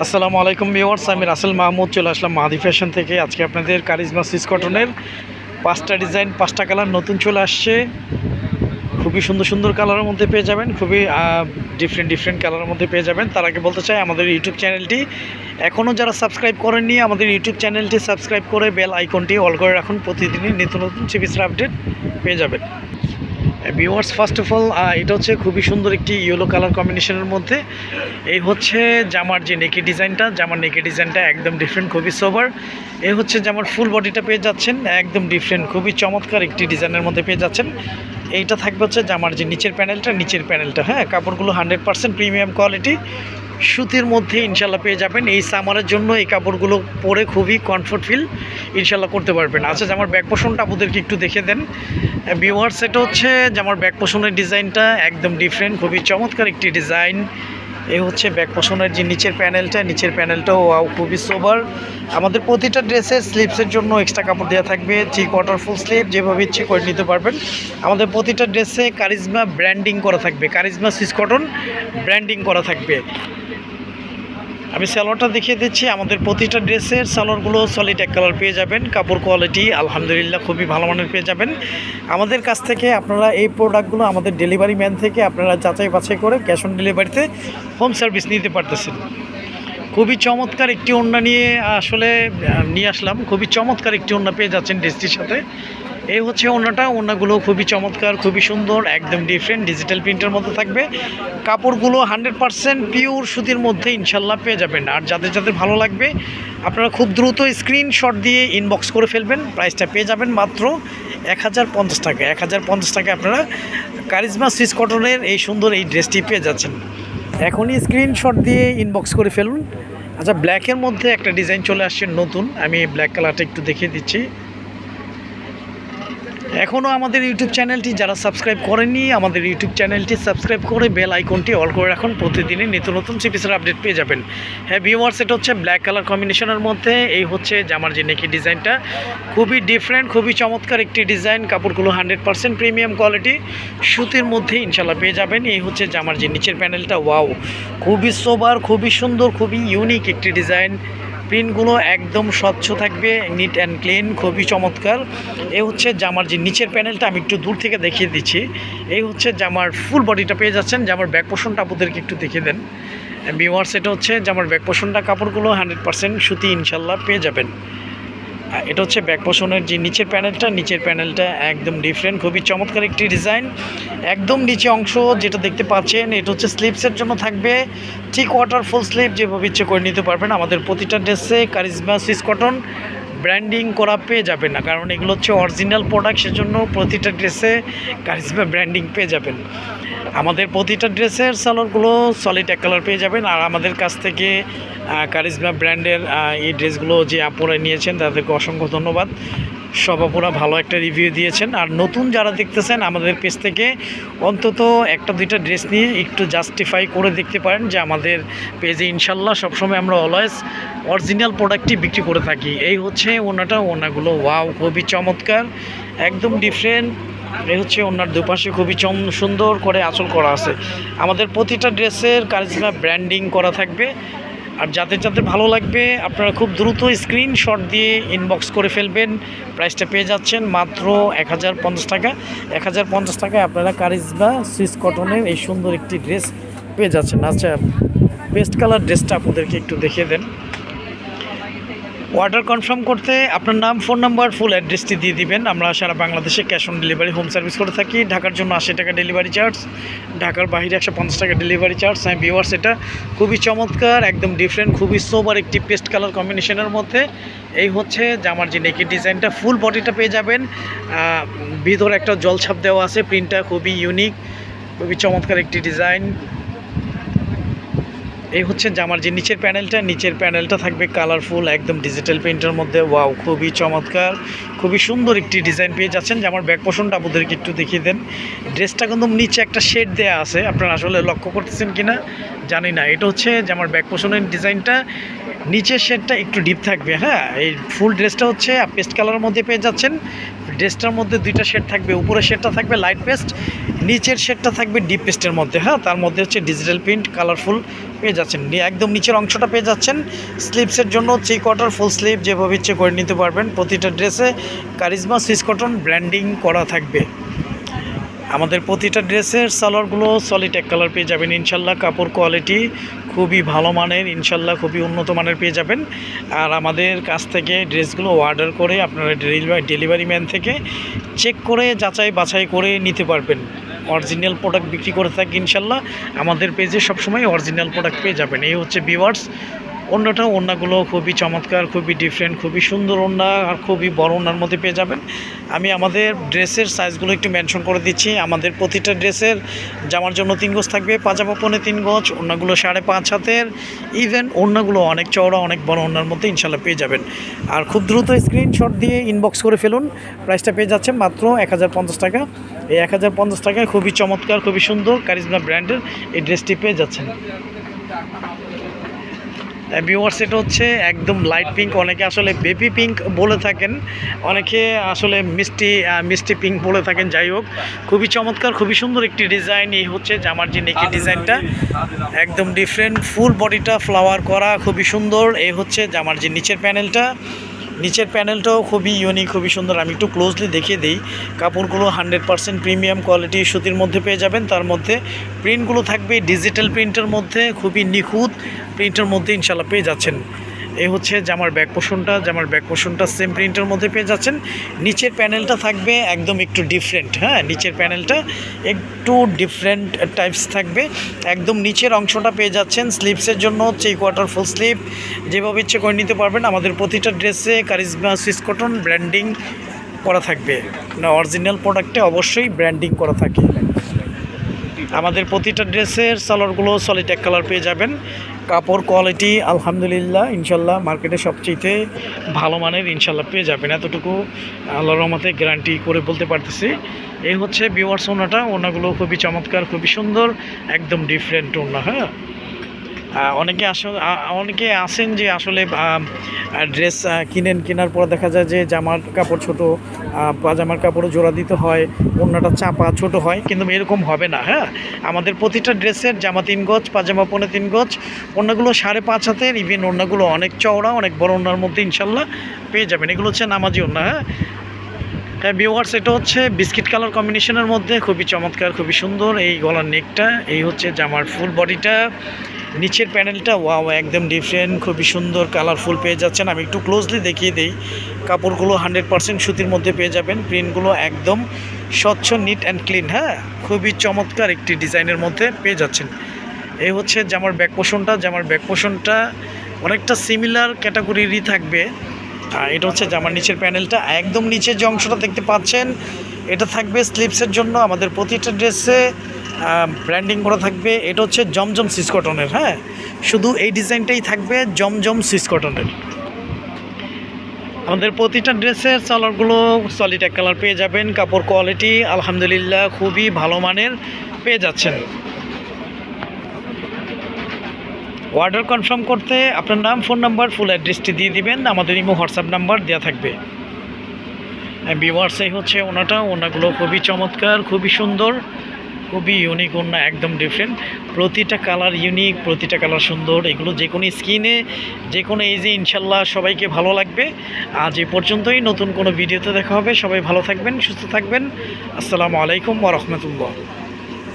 আসসালামু আলাইকুম ভিউয়ার্স, আমি রাসেল মাহমুদ চলে আসলাম মাহাদি ফ্যাশন থেকে। আজকে আপনাদের কারিজমা সুইস কটনের 5টা ডিজাইন 5টা কালার নতুন চলে আসছে। খুবই সুন্দর সুন্দর কালারের মধ্যে পেয়ে যাবেন, খুবই ডিফারেন্ট কালারের মধ্যে পেয়ে যাবেন। তার আগে বলতে চাই, আমাদের ইউটিউব চ্যানেলটি এখনও যারা সাবস্ক্রাইব করেননি, আমাদের ইউটিউব চ্যানেলটি সাবস্ক্রাইব করে বেল আইকনটি অল করে রাখুন। প্রতিদিনই নিত্য নতুন চিকিৎসার আপডেট পেয়ে যাবেন। ভিউয়ার্স, ফার্স্ট অফ অল এটা হচ্ছে খুবই সুন্দর একটি ইয়েলো কালার কম্বিনেশনের মধ্যে। এই হচ্ছে জামার যে নেকি ডিজাইনটা, জামার নেকি ডিজাইনটা একদম ডিফারেন্ট, খুবই সোবার। এই হচ্ছে জামার ফুল বডিটা পেয়ে যাচ্ছেন একদম ডিফারেন্ট, খুবই চমৎকার একটি ডিজাইনের মধ্যে পেয়ে যাচ্ছেন। এইটা থাকবে হচ্ছে জামার যে নিচের প্যানেলটা, হ্যাঁ, কাপড়গুলো 100% প্রিমিয়াম কোয়ালিটি সুতির মধ্যে ইনশাল্লাহ পেয়ে যাবেন। এই সামারের জন্য এই কাপড়গুলো পরে খুবই কমফোর্ট ফিল ইনশাল্লাহ করতে পারবেন। আচ্ছা, জামার ব্যাক পোর্শনটা আপনাদেরকে একটু দেখে দেন ভিউয়ার্স। এটা হচ্ছে জামার ব্যাক পোর্শনের ডিজাইনটা একদম ডিফারেন্ট, খুবই চমৎকার একটি ডিজাইন। এই হচ্ছে ব্যাক পোর্শনের যে নিচের প্যানেলটাও খুবই সোবার। আমাদের প্রতিটা ড্রেসের স্লিপসের জন্য এক্সট্রা কাপড় দেওয়া থাকবে, 3 কোয়ার্টার ফুল স্লিপ, যেভাবে ইচ্ছে করে নিতে পারবেন। আমাদের প্রতিটা ড্রেসে কারিজমা ব্র্যান্ডিং করা থাকবে, কারিজমা সুইস কটন ব্র্যান্ডিং করা থাকবে। আমি সালোয়ারটা দেখিয়ে দিচ্ছি। আমাদের প্রতিটা ড্রেসের সালোয়ারগুলো সলিড এক কালার পেয়ে যাবেন। কাপড় কোয়ালিটি আলহামদুলিল্লাহ খুবই ভালো মানের পেয়ে যাবেন। আমাদের কাছ থেকে আপনারা এই প্রোডাক্টগুলো আমাদের ডেলিভারি ম্যান থেকে আপনারা যাচাই বাছাই করে ক্যাশ অন ডেলিভারিতে হোম সার্ভিস নিতে পারতেছেন। খুবই চমৎকার একটি ওড়না নিয়ে আসলাম। খুবই চমৎকার একটি ওড়না পেয়ে যাচ্ছেন ড্রেসটির সাথে। এই হচ্ছে ওড়নাগুলো খুবই চমৎকার, খুবই সুন্দর, একদম ডিফারেন্ট ডিজিটাল প্রিন্টের মধ্যে থাকবে। কাপড়গুলো 100% পিওর সুতির মধ্যে ইনশাল্লাহ পেয়ে যাবেন। আর যাদের ভালো লাগবে আপনারা খুব দ্রুত স্ক্রিনশট দিয়ে ইনবক্স করে ফেলবেন। প্রাইসটা পেয়ে যাবেন মাত্র 1050 টাকা। 1050 টাকায় আপনারা কারিজমা সুইস কটনের এই সুন্দর এই ড্রেসটি পেয়ে যাচ্ছেন। এখনই স্ক্রিনশট দিয়ে ইনবক্স করে ফেলুন। আচ্ছা, ব্ল্যাকের মধ্যে একটা ডিজাইন চলে আসছে নতুন, আমি ব্ল্যাক কালারটা একটু দেখিয়ে দিচ্ছি। এখনও আমাদের ইউটিউব চ্যানেলটি যারা সাবস্ক্রাইব করেননি, আমাদের ইউটিউব চ্যানেলটি সাবস্ক্রাইব করে বেল আইকনটি অল করে রাখুন। প্রতিদিনই নিত্য নতুন চিকিৎসার আপডেট পেয়ে যাবেন। হ্যাঁ ভিউয়ার্স, এটা হচ্ছে ব্ল্যাক কালার কম্বিনেশনের মধ্যে। এই হচ্ছে জামার যে নেকি ডিজাইনটা, খুবই ডিফারেন্ট, খুবই চমৎকার একটি ডিজাইন। কাপড়গুলো 100% প্রিমিয়াম কোয়ালিটি সুতির মধ্যে ইনশাল্লাহ পেয়ে যাবেন। এই হচ্ছে জামার যে নিচের প্যানেলটা, ওয়াও, খুবই সোবার, খুবই সুন্দর, খুবই ইউনিক একটি ডিজাইন। প্রিন্টগুলো একদম স্বচ্ছ থাকবে, নিট অ্যান্ড ক্লিন, খুবই চমৎকার। এই হচ্ছে জামার যে নিচের প্যানেলটা, আমি একটু দূর থেকে দেখিয়ে দিচ্ছি। এই হচ্ছে জামার ফুল বডিটা পেয়ে যাচ্ছেন। জামার ব্যাক পোর্শনটা আপনাদেরকে একটু দেখিয়ে দেন ভিউয়ার্স। এটা হচ্ছে জামার ব্যাক পোর্শনটা, কাপড়গুলো 100% সুতি ইনশাল্লাহ পেয়ে যাবেন। এটা হচ্ছে ব্যাক পোর্শনের যে নিচের প্যানেলটা একদম ডিফারেন্ট, খুবই চমৎকার একটি ডিজাইন। একদম নিচে অংশ যেটা দেখতে পাচ্ছেন, এটা হচ্ছে স্লিপসের জন্য থাকবে 3 কোয়ার্টার ফুল স্লিপ, যেভাবে ইচ্ছে করে নিতে পারবেন। আমাদের প্রতিটা ড্রেসে কারিজমা সুইস কটন ব্র্যান্ডিং করা পেয়ে যাবেন না, কারণ এগুলো হচ্ছে অরিজিনাল প্রোডাক্ট, সেজন্য প্রতিটা ড্রেসে কারিজমা ব্র্যান্ডিং পেয়ে যাবেন। আমাদের প্রতিটা ড্রেসের সালোয়ারগুলো সলিড এক কালার পেয়ে যাবেন। আর আমাদের কাছ থেকে কারিজমা ব্র্যান্ডের এই ড্রেসগুলো যে আপুরা নিয়েছেন তাদেরকে অসংখ্য ধন্যবাদ। সব আপুরা ভালো একটা রিভিউ দিয়েছেন। আর নতুন যারা দেখতেছেন আমাদের পেজ থেকে অন্তত 1-2টা ড্রেস নিয়ে একটু জাস্টিফাই করে দেখতে পারেন যে আমাদের পেজে ইনশাল্লাহ সবসময় আমরা অলওয়েজ অরিজিনাল প্রোডাক্টই বিক্রি করে থাকি। এই হচ্ছে ওড়নাগুলো, ওয়াও, খুবই চমৎকার, একদম ডিফারেন্ট। এই হচ্ছে ওনার দুপাশে খুবই সুন্দর করে আঁচল করা আছে। আমাদের প্রতিটা ড্রেসের কারিজমা ব্র্যান্ডিং করা থাকবে। আর যাদের ভালো লাগবে আপনারা খুব দ্রুত স্ক্রিনশট দিয়ে ইনবক্স করে ফেলবেন। প্রাইসটা পেয়ে যাচ্ছেন মাত্র 1050 টাকা। 1050 টাকায় আপনারা কারিজমা সুইস কটনের এই সুন্দর একটি ড্রেস পেয়ে যাচ্ছেন। আচ্ছা, পেস্ট কালার ড্রেসটা আপনাদেরকে একটু দেখিয়ে দেন। অর্ডার কনফার্ম করতে আপনার নাম, ফোন নাম্বার, ফুল অ্যাড্রেসটি দিয়ে দিবেন। আমরা সারা বাংলাদেশে cash on delivery home service করে থাকি। ঢাকার জন্য 80 টাকা ডেলিভারি চার্জ, ঢাকার বাইরে 150 টাকা ডেলিভারি চার্জ। হ্যাঁ ভিউয়ার্স, এটা খুবই চমৎকার, একদম ডিফারেন্ট, খুবই সোবার একটি পেস্ট কালার কম্বিনেশনের মধ্যে। এই হচ্ছে জামার যে নেকি ডিজাইনটা, ফুল বডিটা পেয়ে যাবেন। ভিতরে একটা জলছাপ দেওয়া আছে, প্রিন্টটা খুবই ইউনিক, খুবই চমৎকার একটি ডিজাইন। এই হচ্ছে জামার যে নিচের প্যানেলটা থাকবে কালারফুল, একদম ডিজিটাল প্রিন্টের মধ্যে, ওয়াও, খুবই চমৎকার, খুবই সুন্দর একটি ডিজাইন পেয়ে যাচ্ছেন। জামার ব্যাক পোর্শনটা আপনাদেরকে একটু দেখিয়ে দেন। ড্রেসটা কিন্তু নিচে একটা শেড দেওয়া আছে, আপনারা আসলে লক্ষ্য করতেছেন কিনা জানি না। এটা হচ্ছে জামার ব্যাক পোর্শনের ডিজাইনটা, নিচের শেডটা একটু ডিপ থাকবে। হ্যাঁ, এই ফুল ড্রেসটা হচ্ছে পেস্ট কালারের মধ্যে পেয়ে যাচ্ছেন। ড্রেসটার মধ্যে দুইটা শেড থাকবে, উপরের শেডটা থাকবে লাইট পেস্ট, নিচের শেডটা থাকবে ডিপ পেস্টের মধ্যে। হ্যাঁ, তার মধ্যে হচ্ছে ডিজিটাল প্রিন্ট কালারফুল পেয়ে যাচ্ছেন। একদম নিচের অংশটা পেয়ে যাচ্ছেন স্লিভসের জন্য 3 কোয়ার্টার ফুল স্লিভ, যেভাবে ইচ্ছে করে নিতে পারবেন। প্রতিটা ড্রেসে কারিজমা সুইস কটন ব্র্যান্ডিং করা থাকবে। আমাদের প্রতিটা ড্রেসের সালোয়ারগুলো সলিড এক কালার পেয়ে যাবেন ইনশাল্লাহ। কাপড় কোয়ালিটি খুবই ভালো মানের ইনশাল্লাহ, খুবই উন্নত মানের পেয়ে যাবেন। আর আমাদের কাছ থেকে ড্রেসগুলো অর্ডার করে আপনারা ডেলিভারি ম্যান থেকে চেক করে যাচাই বাছাই করে নিতে পারবেন। অরিজিনাল প্রোডাক্ট বিক্রি করে থাকি ইনশাল্লাহ। আমাদের পেজে সবসময় অরিজিনাল প্রোডাক্ট পেয়ে যাবেন। এই হচ্ছে ভিউয়ার্স ওড়নাগুলো খুবই চমৎকার, খুবই ডিফারেন্ট, খুবই সুন্দর ওড়না, আর খুবই বড় ওড়নার মধ্যে পেয়ে যাবেন। আমি আমাদের ড্রেসের সাইজগুলো একটু মেনশন করে দিচ্ছি। আমাদের প্রতিটা ড্রেসের জামার জন্য 3 গজ থাকবে, পাজামা পনে 3 গজ, ওড়নাগুলো 5.5 হাতের, ইভেন ওড়নাগুলো অনেক চওড়া, অনেক বড় ওড়নার মধ্যে ইনশাল্লাহ পেয়ে যাবেন। আর খুব দ্রুত স্ক্রিনশট দিয়ে ইনবক্স করে ফেলুন। প্রাইসটা পেয়ে যাচ্ছে মাত্র 1050 টাকা। এই 1050 টাকায় খুবই চমৎকার, খুবই সুন্দর কারিজমা ব্র্যান্ডের এই ড্রেসটি পেয়ে যাচ্ছেন। ভিউয়ার্স, এটা হচ্ছে একদম লাইট পিঙ্ক, অনেকে আসলে বেবি পিঙ্ক বলে থাকেন, অনেকে আসলে মিষ্টি পিঙ্ক বলে থাকেন। যাই হোক, খুবই চমৎকার, খুবই সুন্দর একটি ডিজাইন। এই হচ্ছে জামার যে নেকের ডিজাইনটা একদম ডিফারেন্ট, ফুল বডিটা ফ্লাওয়ার করা, খুবই সুন্দর। এই হচ্ছে জামার যে নিচের প্যানেলটাও খুবই ইউনিক, খুবই সুন্দর। আমি একটু ক্লোজলি দেখিয়ে দিই। কাপড়গুলো 100% প্রিমিয়াম কোয়ালিটি সুতির মধ্যে পেয়ে যাবেন। তার মধ্যে প্রিন্টগুলো থাকবে ডিজিটাল প্রিন্টের মধ্যে, খুবই নিখুঁত প্রিন্টের মধ্যে ইনশাল্লাহ পেয়ে যাচ্ছেন। এই হচ্ছে জামার ব্যাক পোর্শনটা সেম প্রিন্টের মধ্যে পেয়ে যাচ্ছেন। নিচের প্যানেলটা থাকবে একদম একটু ডিফারেন্ট। হ্যাঁ, নিচের প্যানেলটা একটু ডিফারেন্ট টাইপস থাকবে। একদম নিচের অংশটা পেয়ে যাচ্ছেন স্লিভসের জন্য 3 কোয়ার্টার ফুল স্লিভ, যেভাবে ইচ্ছে করে নিতে পারবেন। আমাদের প্রতিটা ড্রেসে কারিজমা সুইস কটন ব্র্যান্ডিং করা থাকবে, না অরিজিনাল প্রোডাক্টে অবশ্যই ব্র্যান্ডিং করা থাকে। আমাদের প্রতিটা ড্রেসের সালোয়ারগুলো সলিড এক কালার পেয়ে যাবেন। কাপড় কোয়ালিটি আলহামদুলিল্লাহ ইনশাল্লাহ মার্কেটে সবচেয়ে ভালো মানের ইনশাল্লাহ পেয়ে যাবেন, এতটুকু আল্লাহর রহমতে গ্যারান্টি করে বলতে পারতেছি। এই হচ্ছে ভিউয়ার্স ওড়নাগুলো খুবই চমৎকার, খুবই সুন্দর, একদম ডিফারেন্ট ওড়না। হ্যাঁ, অনেকে আসেন যে আসলে ড্রেস কেনার পর দেখা যায় যে জামার কাপড় ছোট, পাজামার কাপড়ও জোড়া দিতে হয়, ওড়নাটা চাপা ছোট হয়, কিন্তু এরকম হবে না। হ্যাঁ, আমাদের প্রতিটা ড্রেসের জামা 3 গজ, পাজামা পৌনে 3 গজ, ওড়নাগুলো 5.5 হাতের, ইভেন ওড়নাগুলো অনেক চওড়া, অনেক বড় ওড়নার মধ্যে ইনশাল্লাহ পেয়ে যাবেন। এগুলো হচ্ছে নামাজি ওড়না। হ্যাঁ ভিউয়ার্স, এটা হচ্ছে বিস্কিট কালার কম্বিনেশনের মধ্যে খুবই চমৎকার, খুবই সুন্দর। এই গলার নেকটা, এই হচ্ছে জামার ফুল বডিটা, নিচের প্যানেলটা ওয়াও একদম ডিফারেন্ট, খুবই সুন্দর কালারফুল পেয়ে যাচ্ছেন। আমি একটু ক্লোজলি দেখিয়ে দিই। কাপড়গুলো 100% সুতির মধ্যে পেয়ে যাবেন। প্রিন্টগুলো একদম স্বচ্ছ, নিট অ্যান্ড ক্লিন। হ্যাঁ, খুবই চমৎকার একটি ডিজাইনের মধ্যে পেয়ে যাচ্ছেন। এই হচ্ছে জামার ব্যাক পোর্শনটা অনেকটা সিমিলার ক্যাটাগরিরই থাকবে। এটা হচ্ছে জামার নিচের প্যানেলটা, একদম নিচের যে অংশটা দেখতে পাচ্ছেন এটা থাকবে স্লিভসের জন্য। আমাদের প্রতিটা ড্রেসে ব্র্যান্ডিং করা থাকবে। এটা হচ্ছে জমজম সুইস কটনের। হ্যাঁ, শুধু এই ডিজাইনটাই থাকবে জমজম সুইস কটনের। আমাদের প্রতিটা ড্রেসের সালোয়ারগুলো সলিড এক কালার পেয়ে যাবেন। কাপড় কোয়ালিটি আলহামদুলিল্লাহ খুবই ভালো মানের পেয়ে যাচ্ছেন। অর্ডার কনফার্ম করতে আপনার নাম, ফোন নাম্বার, ফুল অ্যাড্রেসটি দিয়ে দিবেন। আমাদের ইমো হোয়াটসঅ্যাপ নাম্বার দেওয়া থাকবে। ভিউয়ার্স, এই হচ্ছে ওড়নাগুলো খুবই চমৎকার, খুবই সুন্দর, খুবই ইউনিক ওড়না, একদম ডিফারেন্ট। প্রতিটা কালার ইউনিক, প্রতিটা কালার সুন্দর। এগুলো যে কোনো স্কিনে, যে কোনো এজে ইনশাল্লাহ সবাইকে ভালো লাগবে। আজ এই পর্যন্তই, নতুন কোনো ভিডিওতে দেখা হবে। সবাই ভালো থাকবেন, সুস্থ থাকবেন। আসসালামু আলাইকুম ওয়া রাহমাতুল্লাহ।